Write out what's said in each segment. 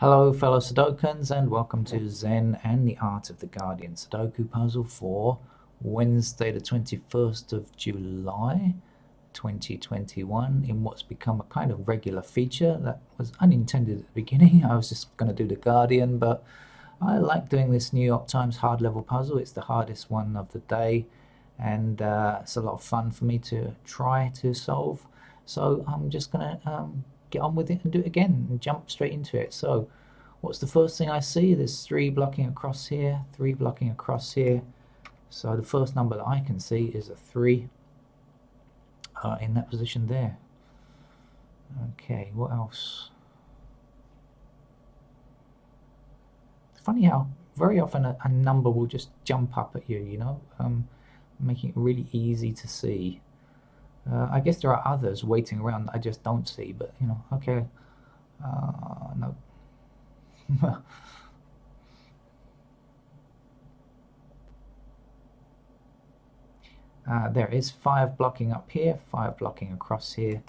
Hello fellow Sudokans and welcome to Zen and the Art of the Guardian Sudoku puzzle for Wednesday the 21st of July 2021 in what's become a kind of regular feature that was unintended at the beginning. I was just going to do the Guardian, but I like doing this New York Times hard level puzzle. It's the hardest one of the day and it's a lot of fun for me to try to solve. So I'm just going to get on with it and do it again and jump straight into it. So what's the first thing I see? There's 3 blocking across here, 3 blocking across here. So the first number that I can see is a 3 in that position there. Okay, what else? Funny how very often a number will just jump up at you, making it really easy to see. I guess there are others waiting around that I just don't see, but okay. No. There is 5 blocking up here, 5 blocking across here,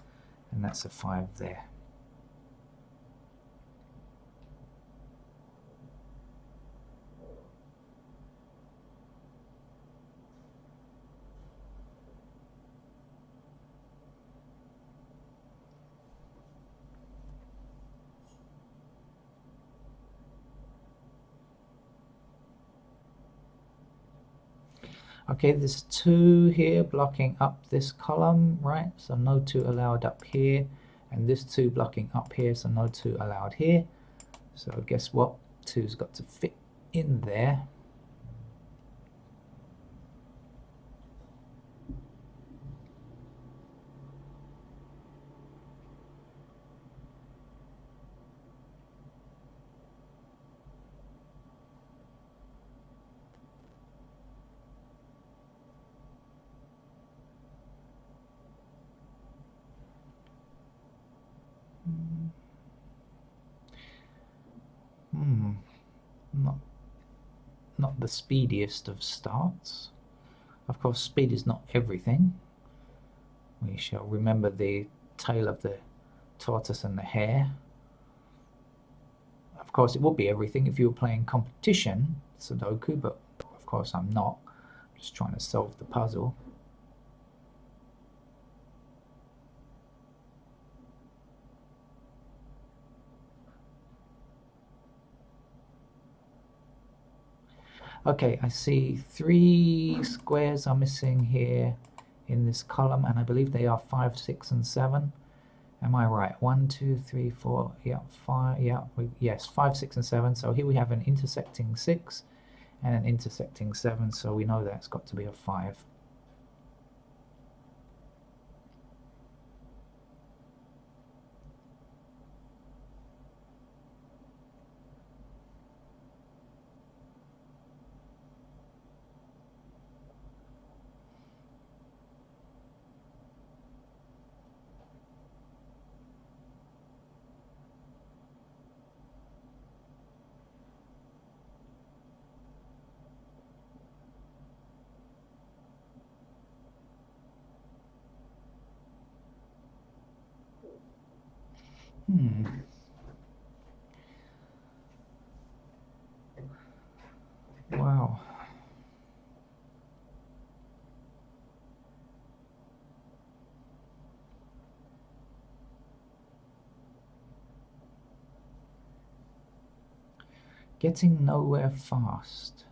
and that's a 5 there. Okay, there's 2 here blocking up this column, right? So no 2 allowed up here, and this 2 blocking up here, so no 2 allowed here. So guess what? 2's got to fit in there. Not the speediest of starts. Of course, speed is not everything. We shall remember the tale of the tortoise and the hare. Of course, it would be everything if you were playing competition Sudoku, but of course I'm not. I'm just trying to solve the puzzle. Okay, I see 3 squares are missing here in this column, and I believe they are 5, 6, and 7. Am I right? 1, 2, 3, 4, yeah, 5, yeah, yes, 5, 6, and 7. So here we have an intersecting 6 and an intersecting 7, so we know that's got to be a 5. Wow. Getting Nowhere Fast.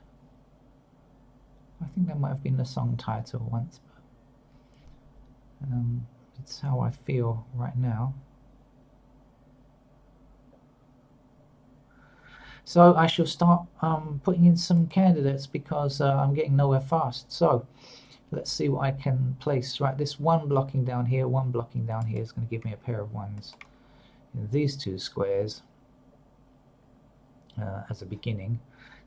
I think that might have been the song title once, but it's how I feel right now. So I shall start putting in some candidates because I'm getting nowhere fast. So let's see what I can place. Right, this 1 blocking down here, 1 blocking down here is going to give me a pair of 1s in these 2 squares as a beginning.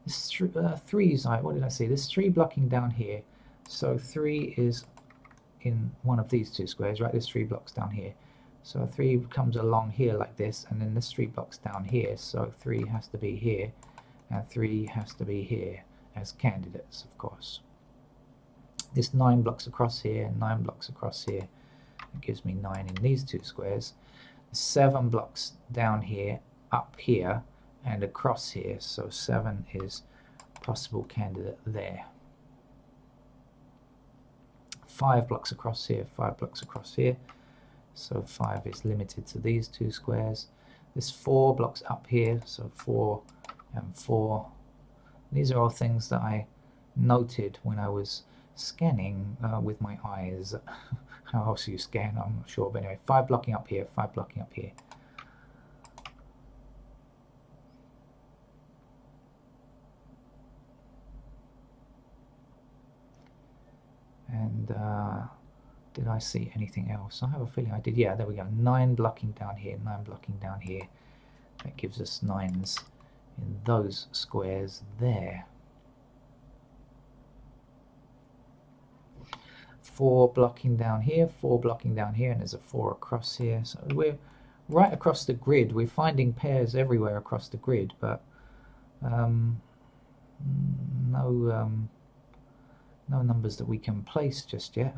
This 3's, what did I say? There's 3 blocking down here. So 3 is in one of these 2 squares, right? There's 3 blocks down here. So 3 comes along here like this, and then there's 3 blocks down here, so 3 has to be here, and 3 has to be here as candidates, of course. This 9 blocks across here, 9 blocks across here. It gives me 9 in these 2 squares. 7 blocks down here, up here, and across here. So 7 is possible candidate there. 5 blocks across here, 5 blocks across here. So 5 is limited to these 2 squares. There's 4 blocks up here, so 4 and 4. These are all things that I noted when I was scanning with my eyes. How else you scan, I'm not sure. But anyway, 5 blocking up here, 5 blocking up here. And did I see anything else? I have a feeling I did. Yeah, there we go. 9 blocking down here, 9 blocking down here. That gives us 9s in those squares there. 4 blocking down here, 4 blocking down here, and there's a 4 across here. So we're right across the grid. We're finding pairs everywhere across the grid, but no numbers that we can place just yet.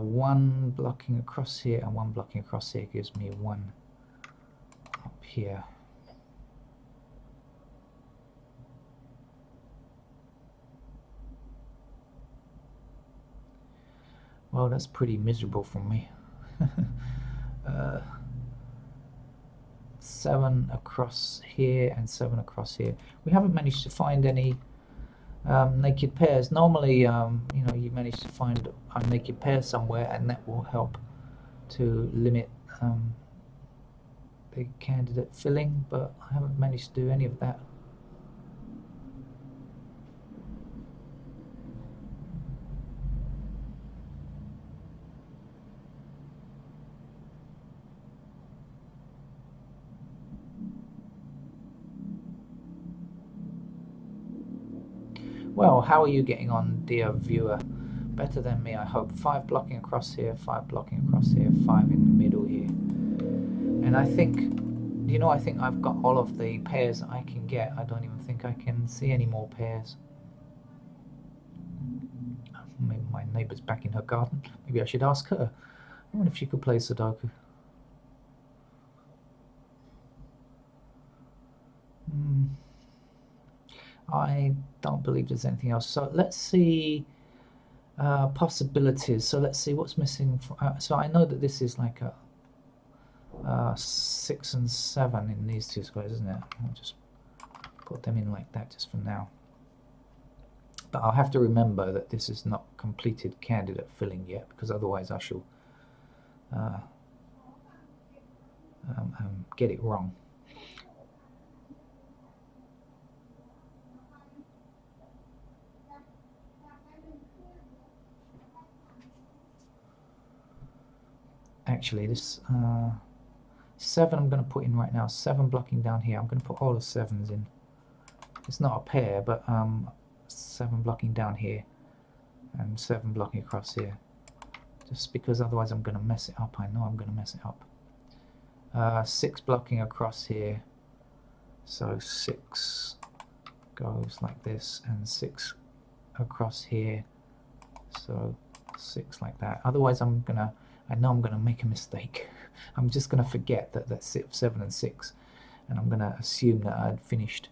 One blocking across here and 1 blocking across here gives me 1 up here. Well, that's pretty miserable from me. 7 across here and 7 across here. We haven't managed to find any naked pairs. Normally, you know, you manage to find a naked pair somewhere, and that will help to limit the candidate filling, but I haven't managed to do any of that. Well, how are you getting on, dear viewer? Better than me, I hope. 5 blocking across here, 5 blocking across here, 5 in the middle here. And I think, you know, I think I've got all of the pairs I can get. I don't even think I can see any more pairs. Maybe my neighbour's back in her garden. Maybe I should ask her. I wonder if she could play Sudoku. I don't believe there's anything else. So let's see possibilities. So let's see what's missing. So I know that this is like a 6 and 7 in these 2 squares, isn't it? I'll just put them in like that just for now. But I'll have to remember that this is not completed candidate filling yet, because otherwise I shall get it wrong. Actually, this 7 I'm going to put in right now. 7 blocking down here. I'm going to put all the 7s in. It's not a pair, but 7 blocking down here and 7 blocking across here. Just because otherwise I'm going to mess it up. I know I'm going to mess it up. 6 blocking across here. So 6 goes like this, and 6 across here. So 6 like that. Otherwise I know I'm going to make a mistake. I'm just going to forget that that's 7 and 6, and I'm going to assume that I'd finished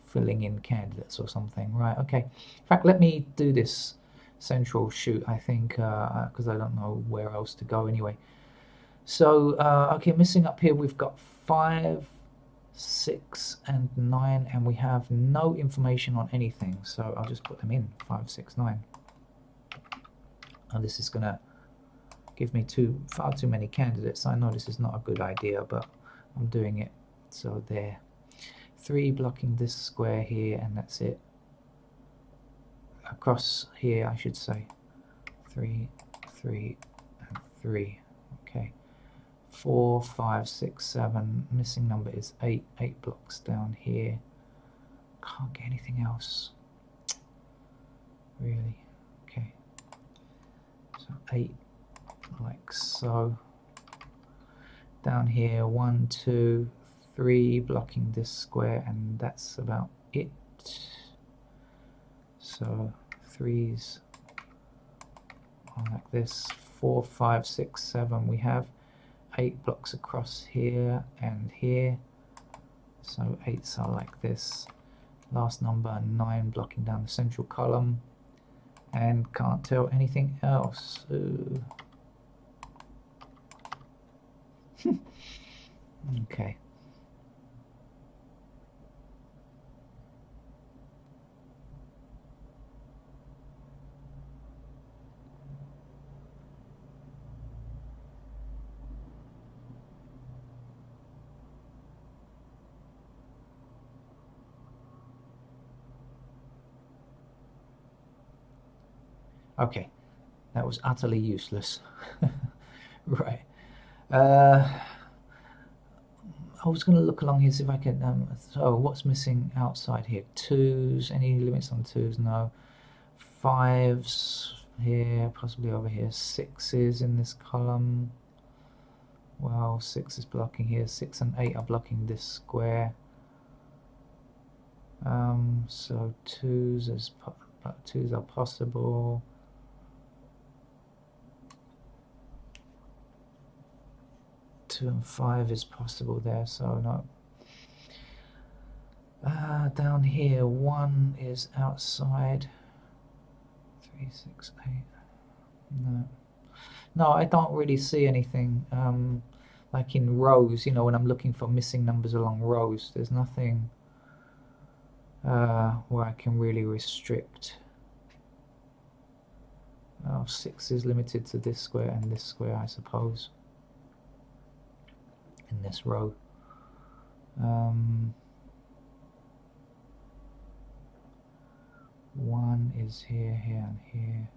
filling in candidates or something. Right, okay. In fact, let me do this central shoot, I think, because I don't know where else to go anyway. So, okay, missing up here, we've got 5, 6, and 9, and we have no information on anything. So I'll just put them in, 5, 6, 9. And this is going to give me far too many candidates. I know this is not a good idea, but I'm doing it. So there. 3 blocking this square here, and that's it. Across here, I should say. 3, 3, and 3. Okay. 4, 5, 6, 7. Missing number is 8. 8 blocks down here. Can't get anything else. Really. Okay. So 8, like so. Down here, 1, 2, 3, blocking this square, and that's about it. So 3s are like this. 4, 5, 6, 7. We have 8 blocks across here and here. So 8s are like this. Last number, 9, blocking down the central column. And can't tell anything else. Okay. Okay, that was utterly useless. Right. I was going to look along here, see if I can. So, what's missing outside here? 2s. Any limits on 2s? No. 5s here, possibly over here. 6s in this column. Well, 6 is blocking here. 6 and 8 are blocking this square. So 2s are possible. 2 and 5 is possible there, so no. Down here, 1 is outside. 3, 6, 8. No. No, I don't really see anything. Like in rows, you know, when I'm looking for missing numbers along rows, there's nothing where I can really restrict. 6 is limited to this square and this square, I suppose, in this row. 1 is here, here, and here.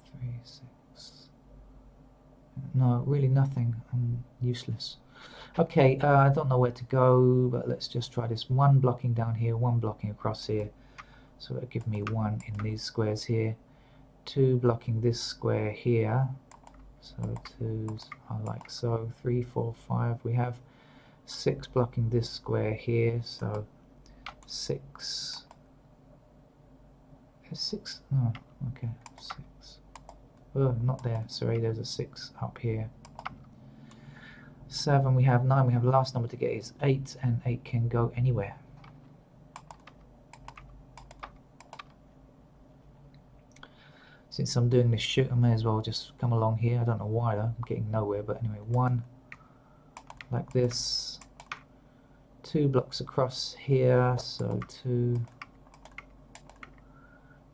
Three, 6. No, really nothing. Useless. Okay, I don't know where to go, but let's just try this. 1 blocking down here, 1 blocking across here. So it'll give me 1 in these squares here. 2 blocking this square here. So 2s are like so. 3, 4, 5. We have 6 blocking this square here. So 6. Is 6? No. Okay. 6. Oh, not there. Sorry, there's a 6 up here. 7. We have 9. We have the last number to get is 8, and 8 can go anywhere. Since I'm doing this shoot, I may as well just come along here. I don't know why though, I'm getting nowhere, but anyway, 1 like this, 2 blocks across here, so 2,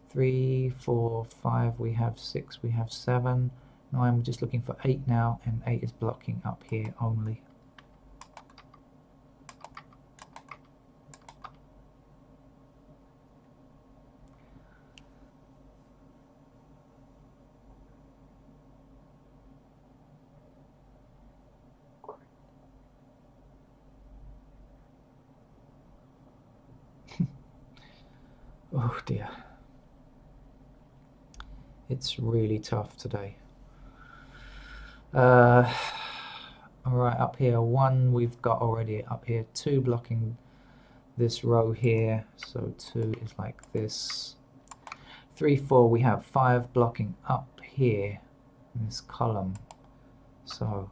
3, 4, 5, we have 6, we have 7, 9, we're just looking for 8 now, and 8 is blocking up here only. Oh dear. It's really tough today. Alright, up here, 1 we've got already up here, 2 blocking this row here, so 2 is like this. 3, 4, we have 5 blocking up here in this column, so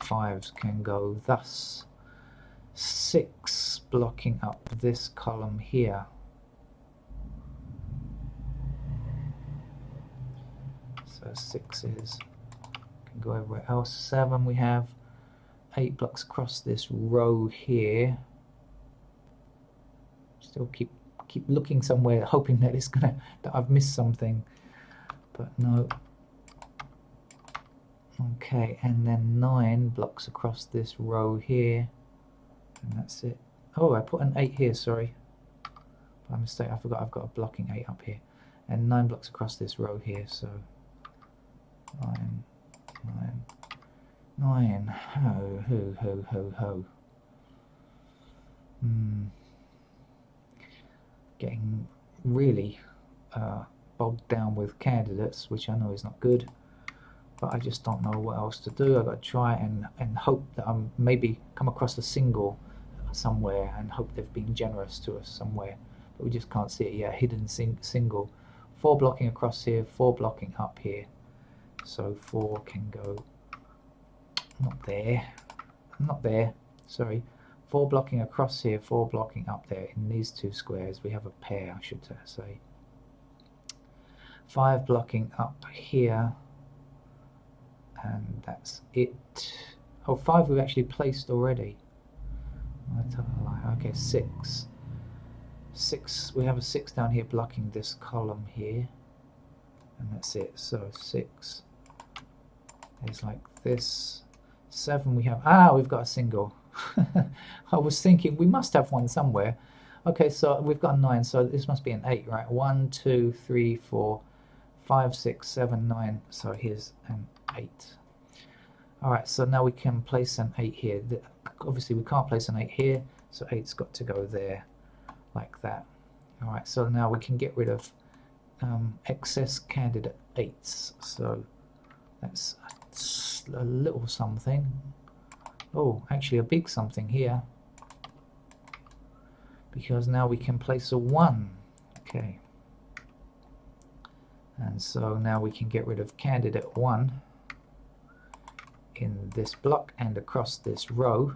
5s can go thus. 6 blocking up this column here. So 6s can go everywhere else. 7, we have 8 blocks across this row here. Still keep looking somewhere, hoping that it's that I've missed something, but no. Okay, and then 9 blocks across this row here, and that's it. Oh, I put an 8 here, sorry. By mistake, I forgot I've got a blocking 8 up here. And 9 blocks across this row here, so 9, 9, 9. Ho. Getting really bogged down with candidates, which I know is not good, but I just don't know what else to do. I've got to try and hope that I'm maybe come across a single somewhere and hope they've been generous to us somewhere, but we just can't see it yet. Hidden single. 4 blocking across here, 4 blocking up here, so 4 can go not there, sorry, 4 blocking across here, 4 blocking up there. In these 2 squares we have a pair, I should say. 5 blocking up here, and that's it. Oh, 5 we've actually placed already. Okay, 6. 6, we have a 6 down here blocking this column here, and that's it. So 6 is like this. 7 we have, we've got a single. I was thinking we must have one somewhere. Okay, so we've got a 9, so this must be an 8, right? 1, 2, 3, 4, 5, 6, 7, 9. So here's an 8. Alright, so now we can place an 8 here. Obviously we can't place an 8 here, so 8's got to go there, like that. Alright, so now we can get rid of excess candidate 8s. So that's a little something. Oh, actually a big something here, because now we can place a 1. Okay. And so now we can get rid of candidate 1 in this block and across this row.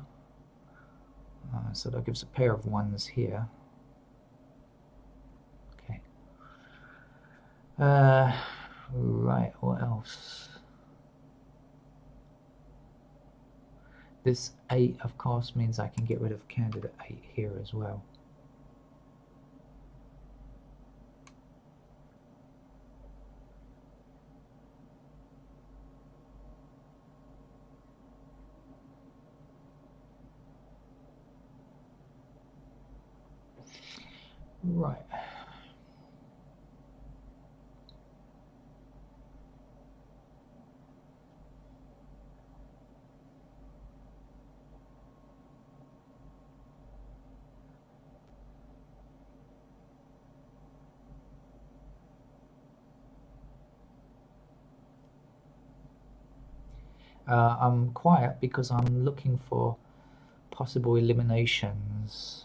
So that gives a pair of 1s here. Okay. Right, what else? This 8, of course, means I can get rid of candidate 8 here as well. Right. I'm quiet because I'm looking for possible eliminations.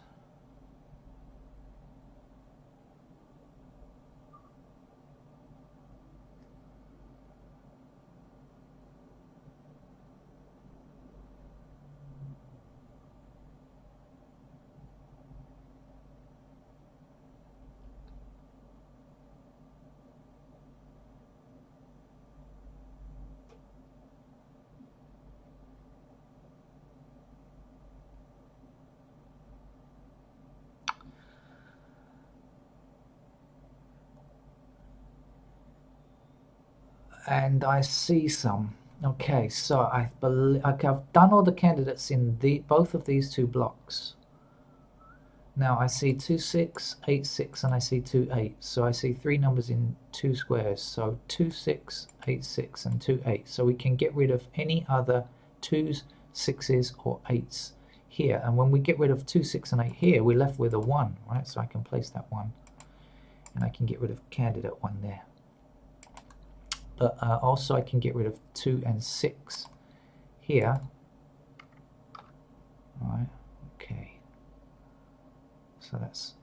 And I see some. Okay, so I believe I've done all the candidates in both of these 2 blocks. Now I see 2, 6, 8, 6, and I see 2, 8. So I see 3 numbers in 2 squares. So 2, 6, 8, 6, and 2, 8. So we can get rid of any other 2s, 6s, or 8s here. And when we get rid of 2, 6, and 8 here, we're left with a 1, right? So I can place that 1, and I can get rid of candidate 1 there. But also I can get rid of 2 and 6 here. All right, okay. So that's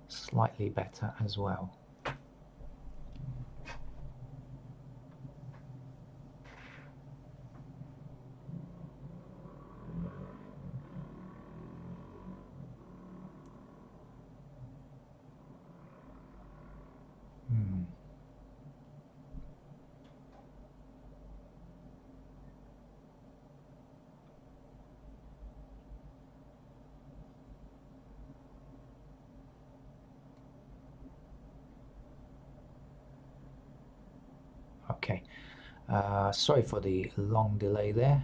slightly better as well. Okay, sorry for the long delay there.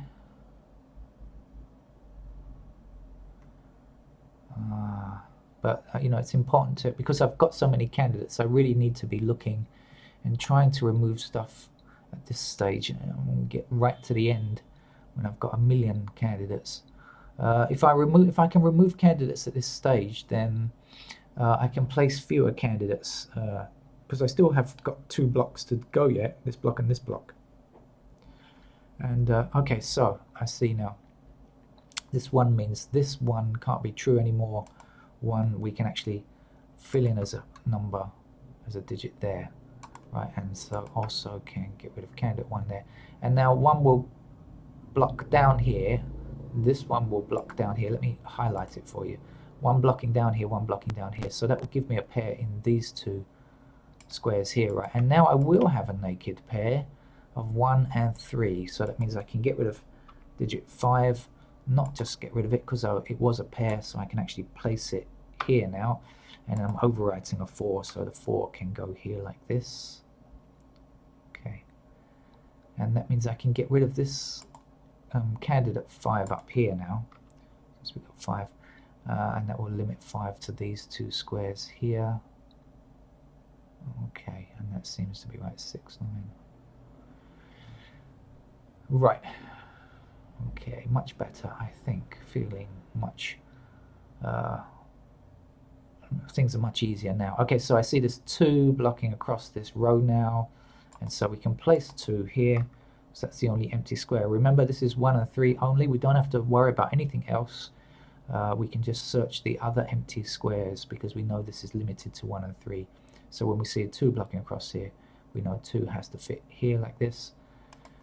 But you know, it's important to, because I've got so many candidates, I really need to be looking and trying to remove stuff at this stage and get right to the end when I've got a million candidates. If I can remove candidates at this stage, then I can place fewer candidates because I still have got 2 blocks to go yet, this block and this block. And okay, so I see now. This 1 means this 1 can't be true anymore. 1 we can actually fill in as a number, as a digit there, right? And so also can get rid of candidate 1 there. And now 1 will block down here. This 1 will block down here. Let me highlight it for you. 1 blocking down here, 1 blocking down here. So that will give me a pair in these 2 squares here, right? And now I will have a naked pair of 1 and 3. So that means I can get rid of digit 5, not just get rid of it because it was a pair, so I can actually place it here now. And I'm overwriting a 4, so the 4 can go here like this. Okay. And that means I can get rid of this candidate 5 up here now. So we've got 5. And that will limit 5 to these 2 squares here. Okay, and that seems to be right, 6, 9. Right. Okay, much better, I think. Feeling much... things are much easier now. Okay, so I see there's 2 blocking across this row now. And so we can place 2 here. So that's the only empty square. Remember, this is 1 and 3 only. We don't have to worry about anything else. We can just search the other empty squares because we know this is limited to 1 and 3. So when we see a 2 blocking across here, we know 2 has to fit here like this.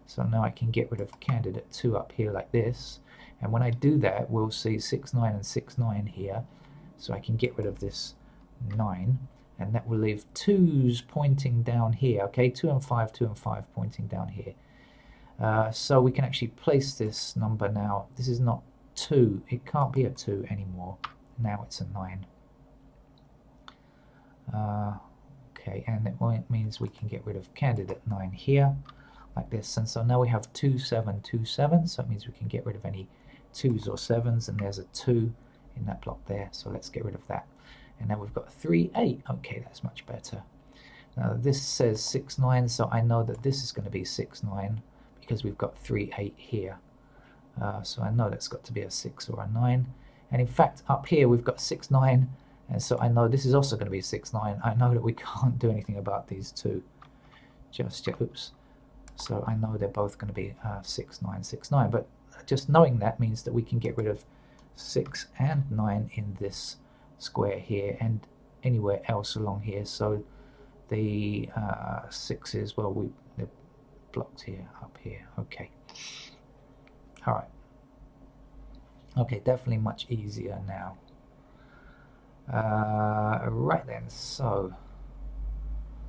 So now I can get rid of candidate 2 up here like this. And when I do that, we'll see 6, 9 and 6, 9 here. So I can get rid of this 9. And that will leave 2's pointing down here. Okay, 2 and 5, 2 and 5 pointing down here. So we can actually place this number now. This is not 2. It can't be a 2 anymore. Now it's a 9. Okay, and it means we can get rid of candidate 9 here, like this. And so now we have 2, 7, 2, 7. So it means we can get rid of any 2's or 7's. And there's a 2 in that block there. So let's get rid of that. And now we've got 3, 8. Okay, that's much better. Now this says 6, 9. So I know that this is going to be 6, 9 because we've got 3, 8 here. So I know that's got to be a 6 or a 9. And in fact, up here we've got 6, 9. And so I know this is also going to be 6, 9. I know that we can't do anything about these 2 just yet. Oops. So I know they're both going to be 6, 9, 6, 9. But just knowing that means that we can get rid of 6 and 9 in this square here and anywhere else along here. So the 6's, well, they're blocked here, up here. Okay. All right. Okay, definitely much easier now. Right then, so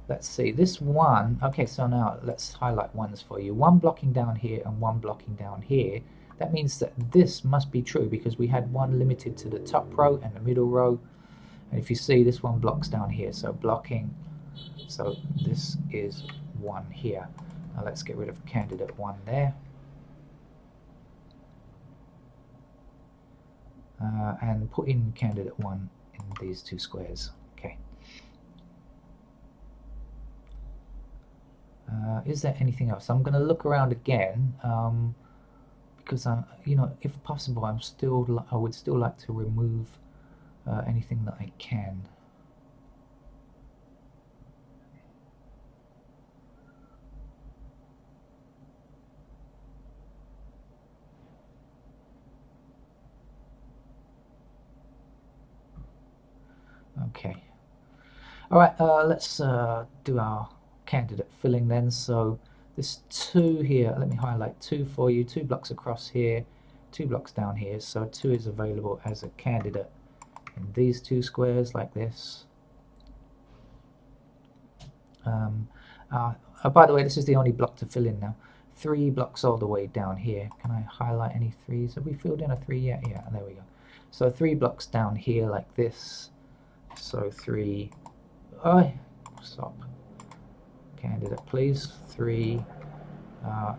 let's see this 1. Okay, so now let's highlight 1's for you. 1 blocking down here and 1 blocking down here. That means that this must be true because we had 1 limited to the top row and the middle row. And if you see, this 1 blocks down here, so blocking. So this is 1 here. Now let's get rid of candidate 1 there. And put in candidate 1 in these 2 squares. Okay. Is there anything else? I'm going to look around again because you know, if possible, I would still like to remove anything that I can. Okay. All right. Let's do our candidate filling then. So this 2 here, let me highlight 2 for you. 2 blocks across here, 2 blocks down here. So 2 is available as a candidate in these 2 squares like this. By the way, this is the only block to fill in now. 3 blocks all the way down here. Can I highlight any 3's? Have we filled in a 3 yet? Yeah, there we go. So 3 blocks down here like this. So 3, stop. Candidate, please. 3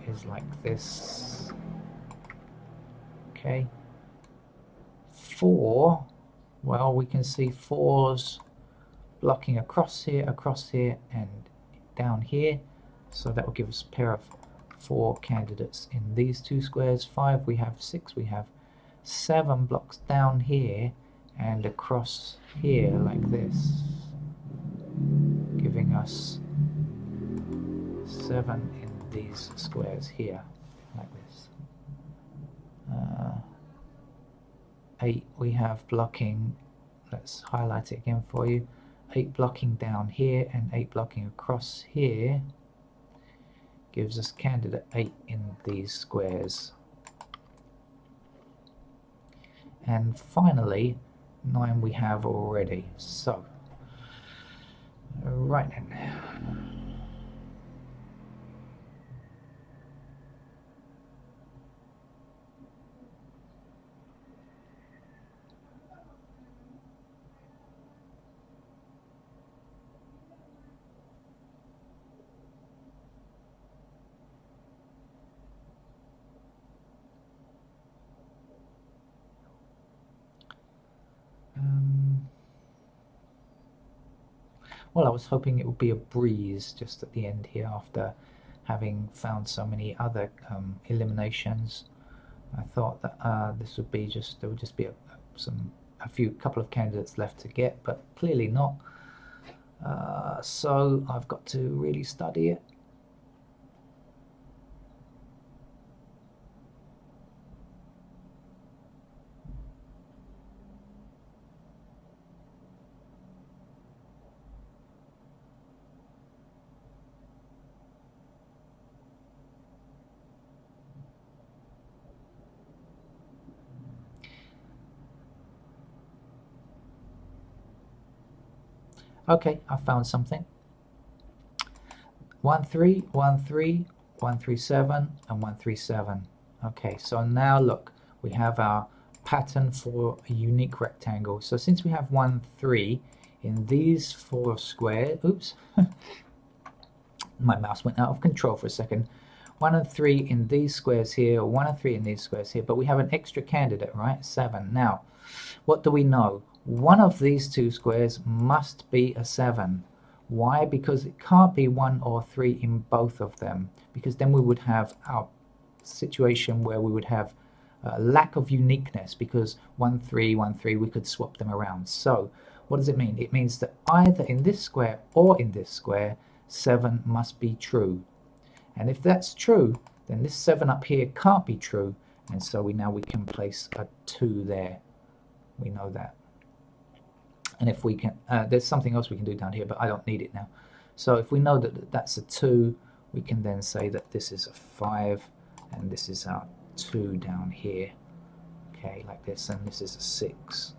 is like this. Okay. 4, well, we can see 4's blocking across here, and down here. So that will give us a pair of 4 candidates in these 2 squares, 5 we have, 6 we have, 7 blocks down here and across here like this, giving us 7 in these squares here like this. 8 we have blocking, let's highlight it again for you, 8 blocking down here and 8 blocking across here gives us candidate 8 in these squares. And finally 9 we have already. So right then, well, I was hoping it would be a breeze just at the end here after having found so many other eliminations. I thought that this would be just, there would just be a couple of candidates left to get, but clearly not. So I've got to really study it. Okay, I found something. 1 3 1 3 1 3 7 and 1 3 7. Okay, so now look, we have our pattern for a unique rectangle. So since we have 1 3 in these 4 squares, oops, my mouse went out of control for a second. 1 and 3 in these squares here, 1 and 3 in these squares here, but we have an extra candidate, right? 7. Now, what do we know? One of these 2 squares must be a 7. Why? Because it can't be 1 or 3 in both of them, because then we would have our situation where we would have a lack of uniqueness, because 1 3 1 3 we could swap them around. So what does it mean? It means that either in this square or in this square 7 must be true, and if that's true then this 7 up here can't be true, and so we can place a 2 there. We know that. And if we can, there's something else we can do down here, but I don't need it now. So if we know that that's a 2, we can then say that this is a 5, and this is our 2 down here. Okay, like this, and this is a 6.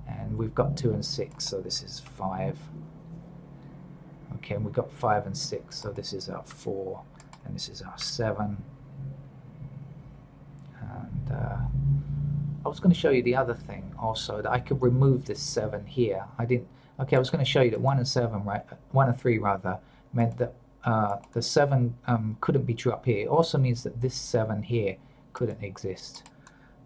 And we've got 2 and 6, so this is 5. Okay, and we've got 5 and 6, so this is our 4, and this is our 7. And I was going to show you the other thing also, that I could remove this 7 here. I didn't. Okay, I was going to show you that 1 and 7, right? 1 and 3 rather, meant that the 7 couldn't be true up here. It also means that this 7 here couldn't exist.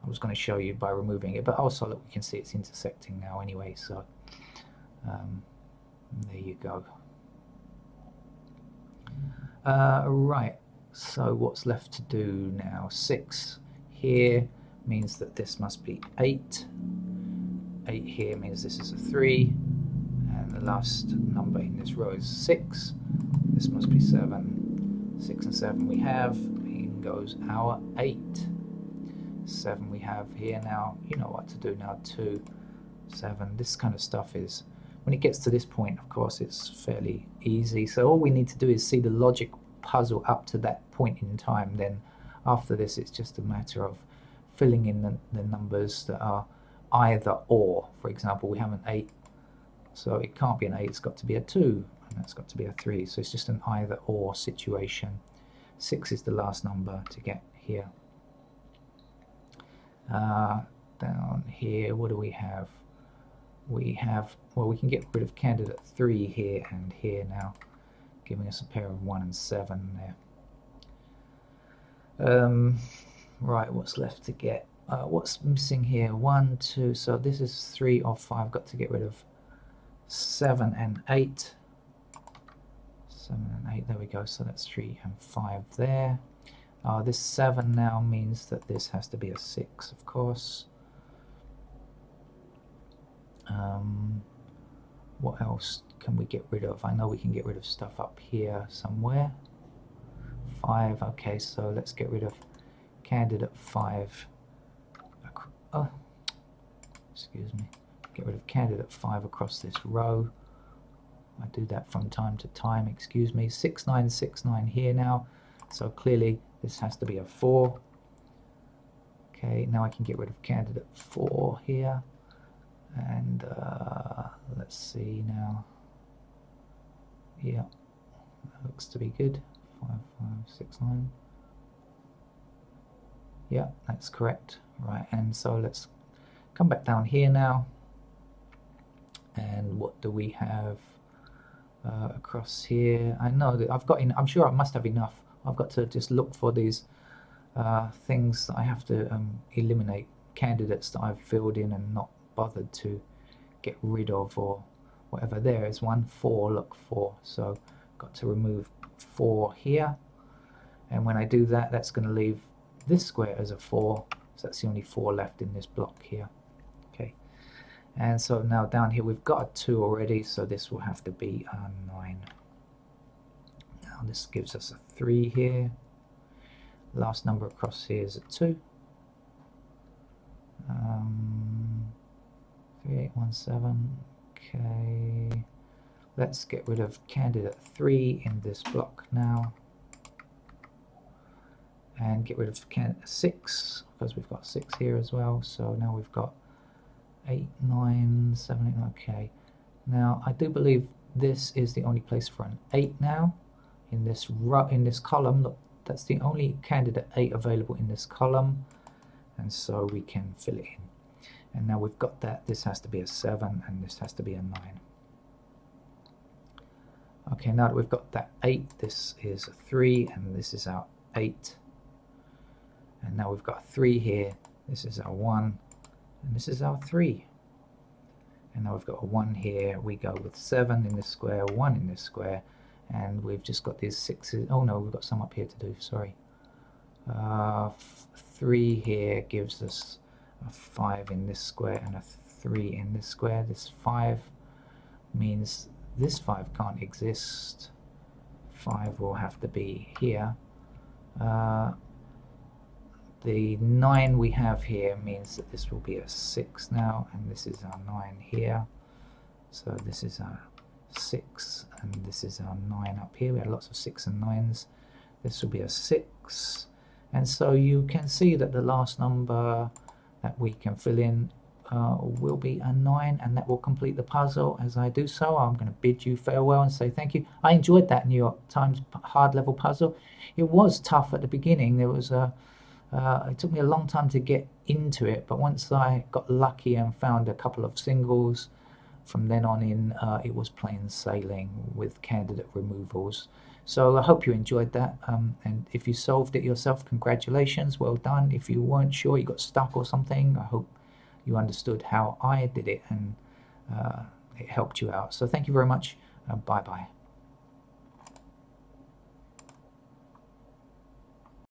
I was going to show you by removing it, but also look, we can see it's intersecting now anyway. So there you go. Right. So what's left to do now? 6 here means that this must be 8. 8 here means this is a 3, and the last number in this row is 6. This must be 7. 6 and 7 we have. In goes our 8. 7 we have here now. You know what to do now. 2, 7. This kind of stuff is, when it gets to this point, of course, it's fairly easy. So all we need to do is see the logic puzzle up to that point in time. Then after this, it's just a matter of filling in the numbers that are either or. For example, we have an 8, so it can't be an 8, it's got to be a 2, and that's got to be a 3, so it's just an either or situation. 6 is the last number to get here. Down here, what do we have? We have, well, we can get rid of candidate 3 here and here now, giving us a pair of 1 and 7 there. Right, what's left to get? What's missing here? 1, 2, so this is 3 or 5. Got to get rid of 7 and 8. 7 and 8, there we go. So that's 3 and 5 there. This 7 now means that this has to be a 6, of course. What else can we get rid of? I know we can get rid of stuff up here somewhere. 5, okay, so let's get rid of candidate 5. Oh, excuse me. Get rid of candidate 5 across this row. I do that from time to time, excuse me. 6, 9, 6, 9 here now. So clearly this has to be a 4. Okay, now I can get rid of candidate 4 here. And let's see now. Yeah, that looks to be good. 5, 5, 6, 9. Yeah, that's correct. Right, and so let's come back down here now. And what do we have across here? I know that I've got in. I'm sure I must have enough. I've got to just look for these things that I have to eliminate, candidates that I've filled in and not bothered to get rid of or whatever. There is 1, 4, look, 4. So got to remove 4 here. And when I do that, that's going to leave this square as a 4. So that's the only 4 left in this block here. Okay. And so now down here we've got a 2 already, so this will have to be a 9. Now this gives us a 3 here. Last number across here is a 2. 3817. Okay. Let's get rid of candidate 3 in this block now. And get rid of candidate 6, because we've got 6 here as well. So now we've got 8, 9, 7, 8, okay. Now I do believe this is the only place for an 8 now. In this column, look, that's the only candidate 8 available in this column. And so we can fill it in. And now we've got that. This has to be a 7 and this has to be a 9. Okay, now that we've got that 8, this is a 3 and this is our 8. And now we've got a 3 here. This is our 1 and this is our 3. And now we've got a 1 here. We go with 7 in this square, 1 in this square, and we've just got these 6s. Oh no, we've got some up here to do, sorry. 3 here gives us a 5 in this square and a 3 in this square. This 5 means this 5 can't exist. 5 will have to be here. The 9 we have here means that this will be a 6 now, and this is our 9 here. So this is our 6, and this is our 9 up here. We have lots of 6 and 9s. This will be a 6. And so you can see that the last number that we can fill in will be a 9, and that will complete the puzzle. As I do so, I'm going to bid you farewell and say thank you. I enjoyed that New York Times hard level puzzle. It was tough at the beginning. There was it took me a long time to get into it, but once I got lucky and found a couple of singles, from then on in, it was plain sailing with candidate removals. So I hope you enjoyed that, and if you solved it yourself, congratulations, well done. If you weren't sure, you got stuck or something, I hope you understood how I did it and it helped you out. So thank you very much. Bye bye.